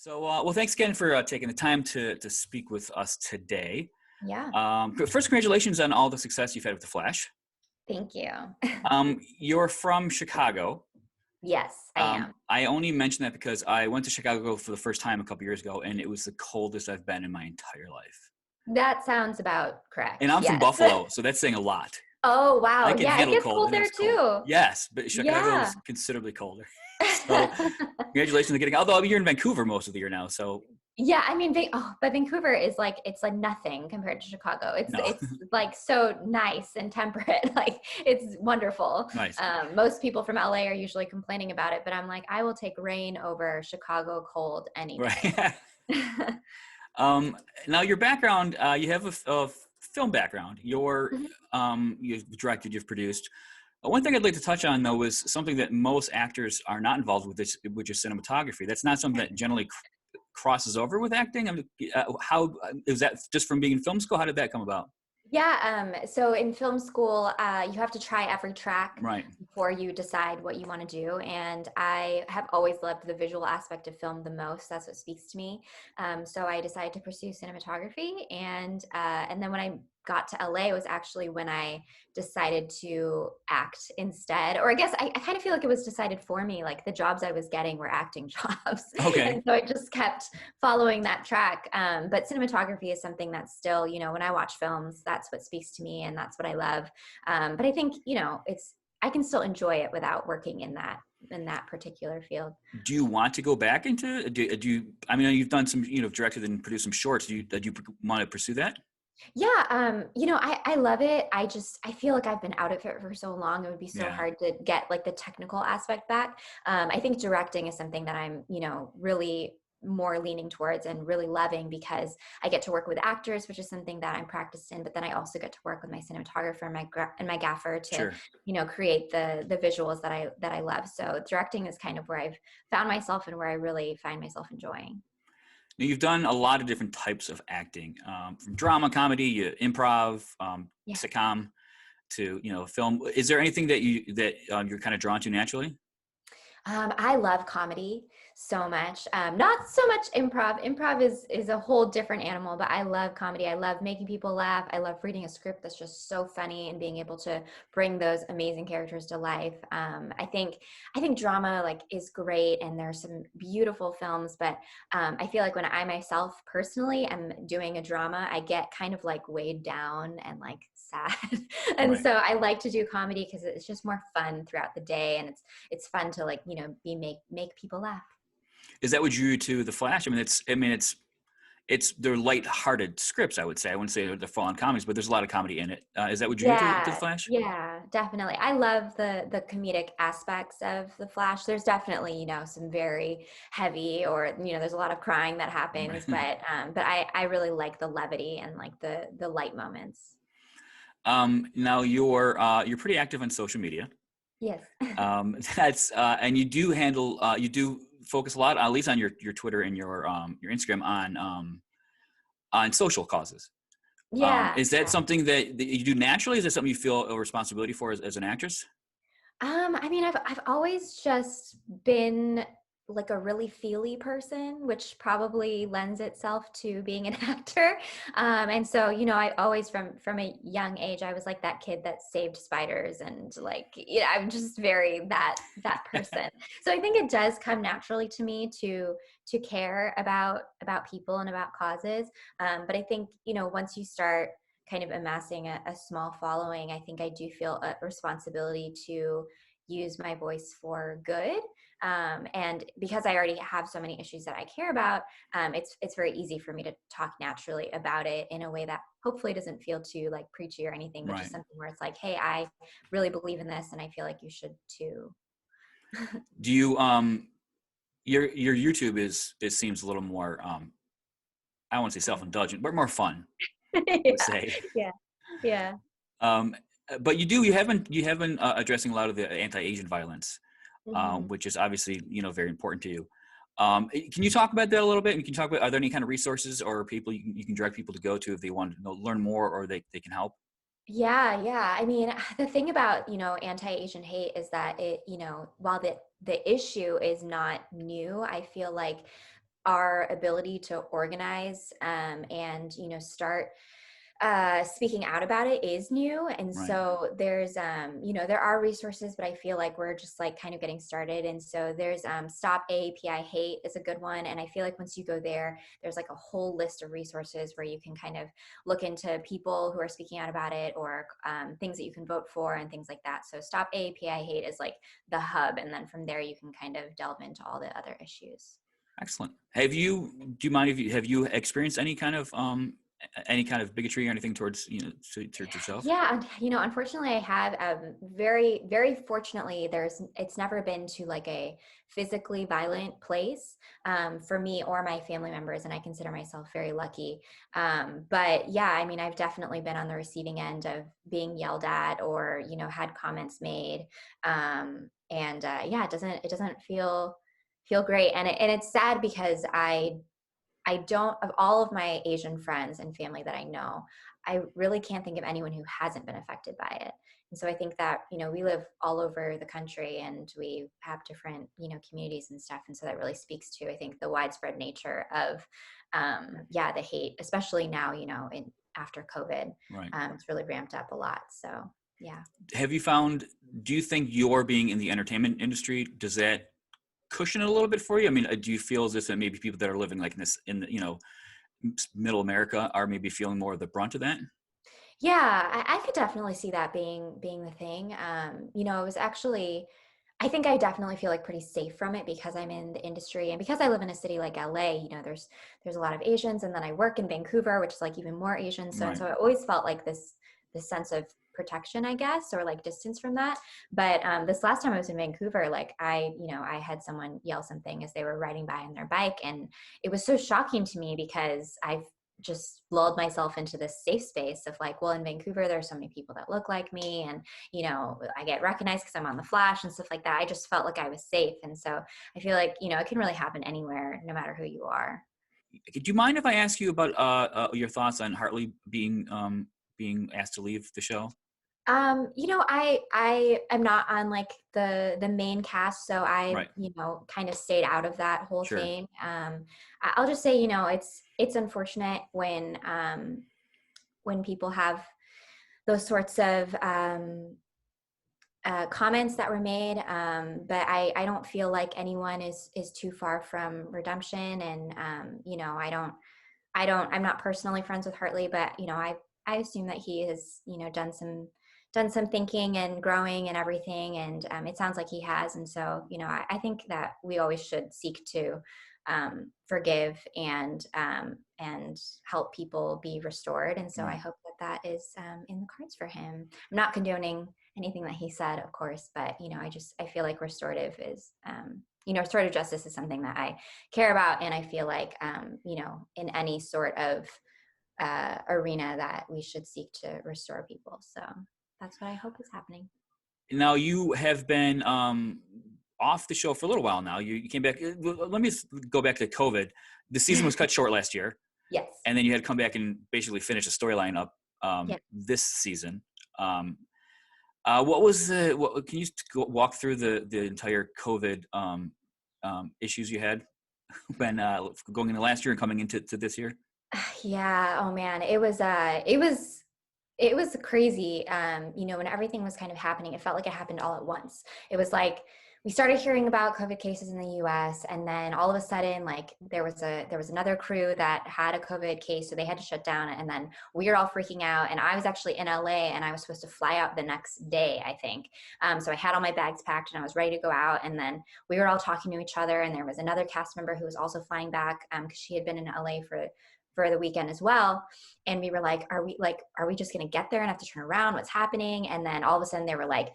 So, well, thanks again for taking the time to speak with us today. Yeah, First, congratulations on all the success you've had with The Flash. thank you. You're from Chicago. Yes, I am. I only mention that because I went to Chicago for the first time a couple years ago, and it was the coldest I've been in my entire life. That sounds about And correct. I'm from Yes. Buffalo, so that's saying a lot. Oh, wow. I can Yeah, it handle gets cold, cold and it there was cold. too. Yes, but Chicago Yeah. is considerably colder. So, congratulations on getting. Although you're in Vancouver most of the year now, so Yeah, I mean, but Vancouver is like it's like nothing compared to Chicago. It's no, it's like so nice and temperate. Like it's wonderful. nice, Most people from LA are usually complaining about it, but I'm like, I will take rain over Chicago cold any day. right. Um, Now your background, you have a film background. Mhm. You've directed, you've produced. One thing I'd like to touch on, though, is something that most actors are not involved with, this, which is cinematography. That's not something that generally crosses over with acting. How is that just from being in film school? How did that come about? Yeah, so in film school, you have to try every track Right. before you decide what you want to do. And I have always loved the visual aspect of film the most. That's what speaks to me. So I decided to pursue cinematography, and then when I got to LA was actually when I decided to act instead. Or I guess I kind of feel like it was decided for me. Like the jobs I was getting were acting jobs, Okay. and so I just kept following that track. But cinematography is something that's still, when I watch films, that's what speaks to me and that's what I love. But I think, I can still enjoy it without working in that particular field. Do you want to go back into? Do you? I mean, you've done some, directed and produced some shorts. Do you want to pursue that? Yeah, I love it. I feel like I've been out of it for so long. It would be so Yeah. hard to get like the technical aspect back. I think directing is something that I'm, really more leaning towards and really loving because I get to work with actors, which is something that I'm practiced in. But then I also get to work with my cinematographer and my gaffer to, Sure. create the visuals that I love. So directing is kind of where I've found myself and where I really find myself enjoying. Now, you've done a lot of different types of acting, from drama, comedy, improv, Yeah. sitcom, to film. Is there anything that you're kind of drawn to naturally? I love comedy so much. Not so much improv. Improv is a whole different animal, but I love comedy. I love making people laugh. I love reading a script that's just so funny and being able to bring those amazing characters to life. I think drama like is great, and there's some beautiful films. But I feel like when I myself personally am doing a drama, I get kind of like weighed down and like sad. And Right. so I like to do comedy because it's just more fun throughout the day, and it's fun to like make people laugh. Is that what drew you to The Flash? It's they're light-hearted scripts. I would say. I wouldn't say they're full-on comedies, but there's a lot of comedy in it. Is that what drew you to The Yeah, Flash? yeah, definitely. I love the comedic aspects of the Flash. There's definitely, some very heavy, or there's a lot of crying that happens, Right. but I really like the levity and like the light moments. Now you're pretty active on social media. Yes. That's and you do focus a lot, at least on your Twitter and your Instagram, on social causes. Yeah. Is that something that you do naturally? Is that something you feel a responsibility for as an actress? I mean, I've always just been like a really feely person, which probably lends itself to being an actor. And so, I always from a young age, I was like that kid that saved spiders, and like, I'm just very that person. So I think it does come naturally to me to care about people and about causes. But I think, once you start kind of amassing a small following, I think I do feel a responsibility to use my voice for good. And because I already have so many issues that I care about, it's very easy for me to talk naturally about it in a way that hopefully doesn't feel too like preachy or anything, but just Right. something where it's like, hey, I really believe in this, and I feel like you should too. Do you your YouTube it seems a little more I won't say self-indulgent, but more fun, I would Yeah, say. yeah, yeah. Um, but you have been addressing a lot of the anti-Asian violence, Mhm. which is obviously very important to you. Can you talk about that a little bit? And can you talk about, are there any kind of resources or people you can direct people to go to if they want to learn more, or they can help? Yeah, yeah. I mean, the thing about, anti-Asian hate is that it, while the issue is not new, I feel like our ability to organize and start speaking out about it is new. And Right. so there's there are resources, but I feel like we're just like kind of getting started. And so there's Stop AAPI Hate is a good one, and I feel like once you go there, there's like a whole list of resources where you can kind of look into people who are speaking out about it, or things that you can vote for and things like that. So Stop AAPI Hate is like the hub, and then from there you can kind of delve into all the other issues. Excellent. Do you mind if have you experienced any kind of bigotry or anything towards, towards yourself? Yeah, unfortunately, I have. Very, very fortunately, it's never been to like a physically violent place for me or my family members, and I consider myself very lucky. But yeah, I mean, I've definitely been on the receiving end of being yelled at, or had comments made, and yeah, it doesn't feel great, and it's sad because I don't, of all of my Asian friends and family that I know, I really can't think of anyone who hasn't been affected by it. And so I think that, we live all over the country and we have different, communities and stuff. And so that really speaks to, I think, the widespread nature of, yeah, the hate, especially now, after COVID, Right. it's really ramped up a lot. So, yeah. Have you found, do you think your being in the entertainment industry, does that cushion it a little bit for you? I mean, do you feel as if that maybe people that are living like in this, in the, middle America are maybe feeling more of the brunt of that? Yeah, I could definitely see that being the thing. It was actually, I think I definitely feel like pretty safe from it because I'm in the industry and because I live in a city like LA. There's a lot of Asians, and then I work in Vancouver, which is like even more Asian. So and Right. so I always felt like this sense of protection, I guess, or like distance from that. But this last time I was in Vancouver, like I had someone yell something as they were riding by on their bike, and it was so shocking to me because I've just lulled myself into this safe space of like, well, in Vancouver, there's so many people that look like me, and I get recognized because I'm on the flash and stuff like that. I just felt like I was safe. And so I feel like, it can really happen anywhere, no matter who you are. Do you mind if I ask you about your thoughts on Hartley being asked to leave the show? I am not on like the main cast, so I, Right. kind of stayed out of that whole Sure. thing. I'll just say, it's unfortunate when people have those sorts of comments that were made, but I don't feel like anyone is too far from redemption, and I'm not personally friends with Hartley, but I assume that he has done some thinking and growing and everything, and it sounds like he has. And so I think that we always should seek to forgive and help people be restored. And so I Right. hope that is in the cards for him. I'm not condoning anything that he said, of course, but I feel like restorative justice is something that I care about, and I feel like in any sort of arena that we should seek to restore people. So that's what I hope is happening. Now you have been off the show for a little while now. You came back. Let me go back to COVID. The season was cut short last year, Yes. and then you had to come back and basically finish the storyline up Yeah. this season. What was the? What, can you walk through the entire COVID issues you had when going into last year and coming into this year? Yeah. Oh man, it was crazy. When everything was kind of happening, it felt like it happened all at once. It was like we started hearing about COVID cases in the US, and then all of a sudden, like there was another crew that had a COVID case, so they had to shut down, and then we were all freaking out. And I was actually in LA, and I was supposed to fly out the next day, I think. So I had all my bags packed and I was ready to go out, and then we were all talking to each other, and there was another cast member who was also flying back because she had been in LA for the weekend as well. And we were like, are we just going to get there and have to turn around? What's happening? And then all of a sudden they were like,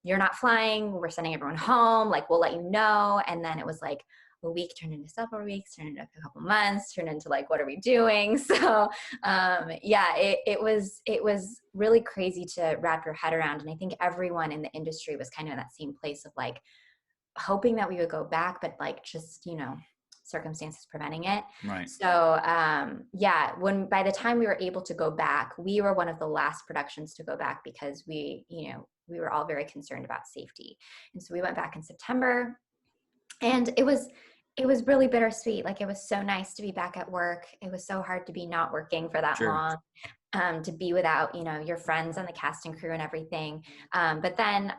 you're not flying, we're sending everyone home, like we'll let you know. And then it was like a week turned into several weeks, turned into a couple months, turned into like, what are we doing? So yeah, it was really crazy to wrap your head around. And I think everyone in the industry was kind of in that same place of like hoping that we would go back, but like just circumstances preventing it. Right. So yeah, when by the time we were able to go back, we were one of the last productions to go back because we were all very concerned about safety. And so we went back in September, and It was really bittersweet. Like, it was so nice to be back at work. It was so hard to be not working for that Sure. long, to be without, your friends and the cast and crew and everything. But then,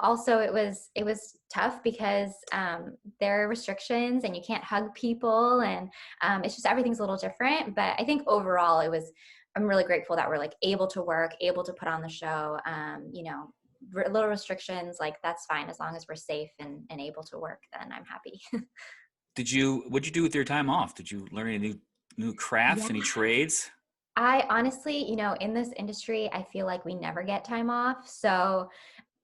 also it was tough because there are restrictions and you can't hug people, and it's just everything's a little different. But I think overall I'm really grateful that we're like able to work, able to put on the show. Little restrictions, like that's fine as long as we're safe and able to work, then I'm happy. What'd you do with your time off? Did you learn any new crafts, Yeah. any trades? I honestly, in this industry, I feel like we never get time off. So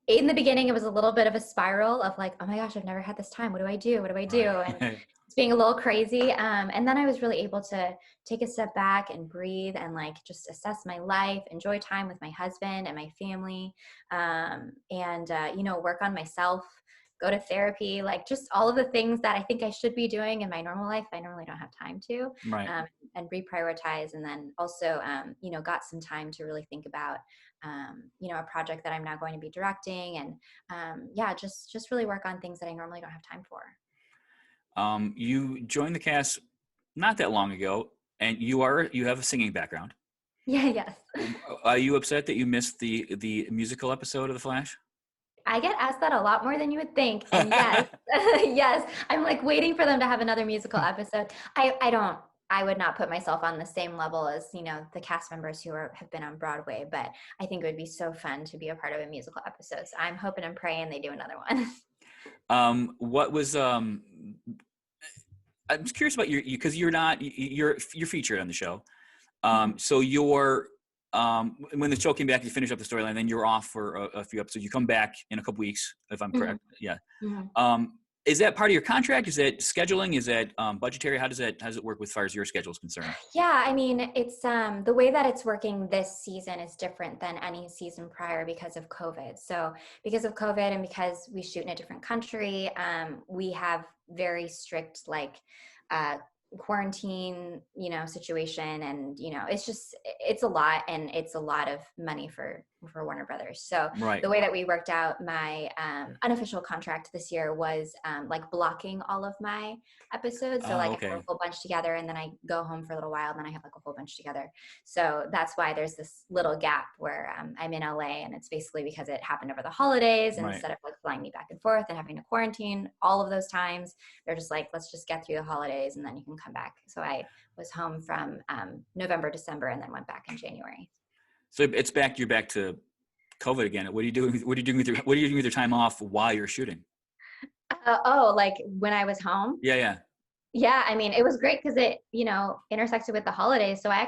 in the beginning, it was a little bit of a spiral of like, oh my gosh, I've never had this time. What do I do? What do I do? And Right. it's being a little crazy. And then I was really able to take a step back and breathe and like just assess my life, enjoy time with my husband and my family, and work on myself, go to therapy, like just all of the things that I think I should be doing in my normal life. I normally don't have time to, Right. and reprioritize. And then also, got some time to really think about, a project that I'm now going to be directing, and just really work on things that I normally don't have time for. You joined the cast not that long ago, and you have a singing background. Yeah, yes. Are you upset that you missed the musical episode of The Flash? I get asked that a lot more than you would think. And yes, yes, I'm like waiting for them to have another musical episode. I would not put myself on the same level as, the cast members who have been on Broadway, but I think it would be so fun to be a part of a musical episode. So I'm hoping and praying they do another one. What was I'm just curious about because you're featured on the show. So when the show came back, you finished up the storyline, then you're off for a few episodes. You come back in a couple weeks, if I'm correct. Mhm. Yeah. Mhm. Is that part of your contract? Is that scheduling? Is that budgetary? How does it work as far as your schedule is concerned? Yeah, I mean, it's the way that it's working this season is different than any season prior because of COVID. So because of COVID and because we shoot in a different country, we have very strict like uh, quarantine, situation, and it's a lot, and it's a lot of money for Warner Brothers. So Right. the way that we worked out my unofficial contract this year was like blocking all of my episodes. So like I have Okay. a whole bunch together, and then I go home for a little while, and then I have like a whole bunch together. So that's why there's this little gap where I'm in LA, and it's basically because it happened over the holidays, and Right. instead of like flying me back and forth and having to quarantine all of those times, they're just like, let's just get through the holidays and then you can come back. So I was home from November, December, and then went back in January. So you're back to COVID again. What are you doing? What are you doing with your time off while you're shooting? Like when I was home? Yeah. Yeah. Yeah, I mean, it was great because it, intersected with the holidays. So I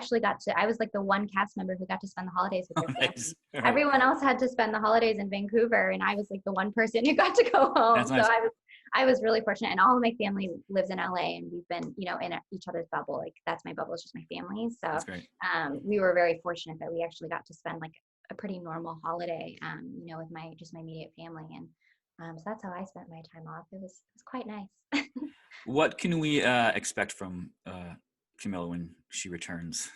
was like the one cast member who got to spend the holidays with Oh, their nice. family. All right. Everyone else had to spend the holidays in Vancouver, and I was like the one person who got to go home. That's So nice. I was really fortunate, and all of my family lives in LA, and we've been, in each other's bubble. Like that's my bubble, it's just my family. So That's great. we were very fortunate that we actually got to spend like a pretty normal holiday, with my immediate family, and so that's how I spent my time off. It was quite nice. What can we expect from Camilla when she returns?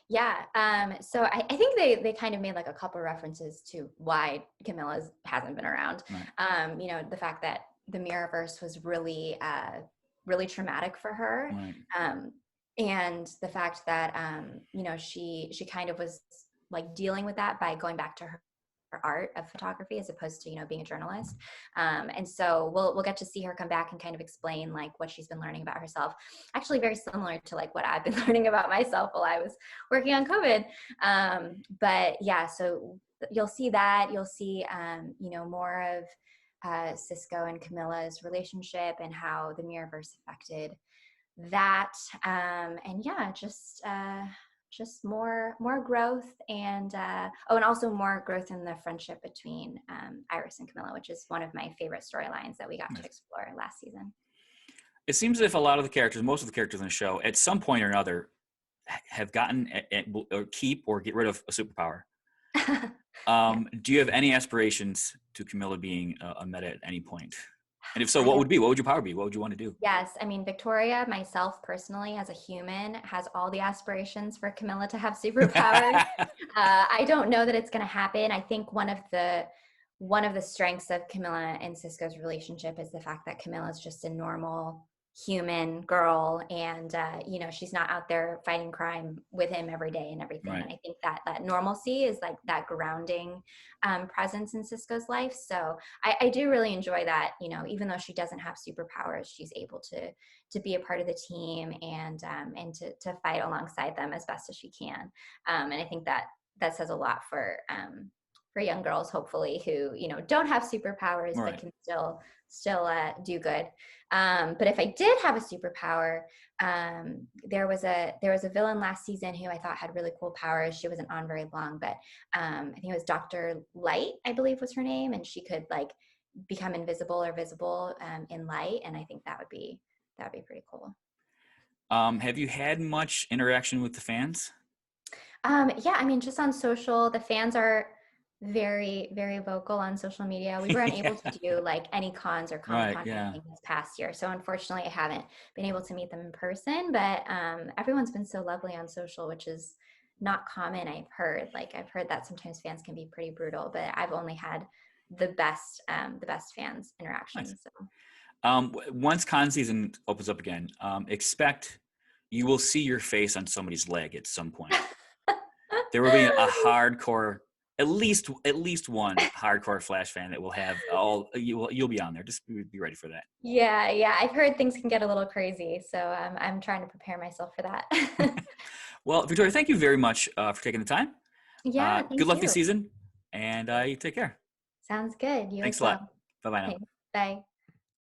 Yeah. So I think they kind of made like a couple references to why Camilla hasn't been around. Right. The fact that the Mirrorverse was really, really traumatic for her. Right. And the fact that, she kind of was like dealing with that by going back to her art of photography as opposed to being a journalist, and so we'll get to see her come back and kind of explain like what she's been learning about herself, actually very similar to like what I've been learning about myself while I was working on COVID. But yeah, so you'll see more of Cisco and Camilla's relationship and how the Mirrorverse affected that, and yeah, just more growth, and and also more growth in the friendship between Iris and Camilla, which is one of my favorite storylines that we got to explore last season. It seems as if most of the characters in the show, at some point or another, have gotten or keep or get rid of a superpower. Yeah. Do you have any aspirations to Camilla being a meta at any point? And if so, what would your power be? What would you want to do? Yes, I mean, Victoria, myself personally, as a human, has all the aspirations for Camilla to have superpowers. I don't know that it's going to happen. I think one of the strengths of Camilla and Cisco's relationship is the fact that Camilla is just a normal human girl, and you know, she's not out there fighting crime with him every day and everything. Right. And I think that that normalcy is like that grounding presence in Cisco's life. So I do really enjoy that, you know, even though she doesn't have superpowers, she's able to be a part of the team, and to fight alongside them as best as she can. And I think that that says a lot for young girls, hopefully, who, you know, don't have superpowers but Right. can still do good. But if I did have a superpower, there was a villain last season who I thought had really cool powers. She wasn't on very long, but I think it was Dr. Light, I believe was her name, and she could like become invisible or visible in light, and I think that would be pretty cool. Have you had much interaction with the fans? Yeah, I mean, just on social, the fans are very, very vocal on social media. We weren't able to Yeah. do like any cons or Right. Comic-Con or Yeah. anything this past year. So unfortunately, I haven't been able to meet them in person, but everyone's been so lovely on social, which is not common. I've heard that sometimes fans can be pretty brutal, but I've only had the best fans Nice. interaction. So Once con season opens up again, expect you will see your face on somebody's leg at some point. There will be a hardcore, at least one hardcore Flash fan that will have all. You'll be on there. Just be ready for that. yeah, I've heard things can get a little crazy. So I'm trying to prepare myself for that. Well, Victoria, thank you very much for taking the time. Yeah, Good thank luck this you. season, and you take care. Sounds good. You Thanks as a lot. well. Bye bye now. Thanks. Bye.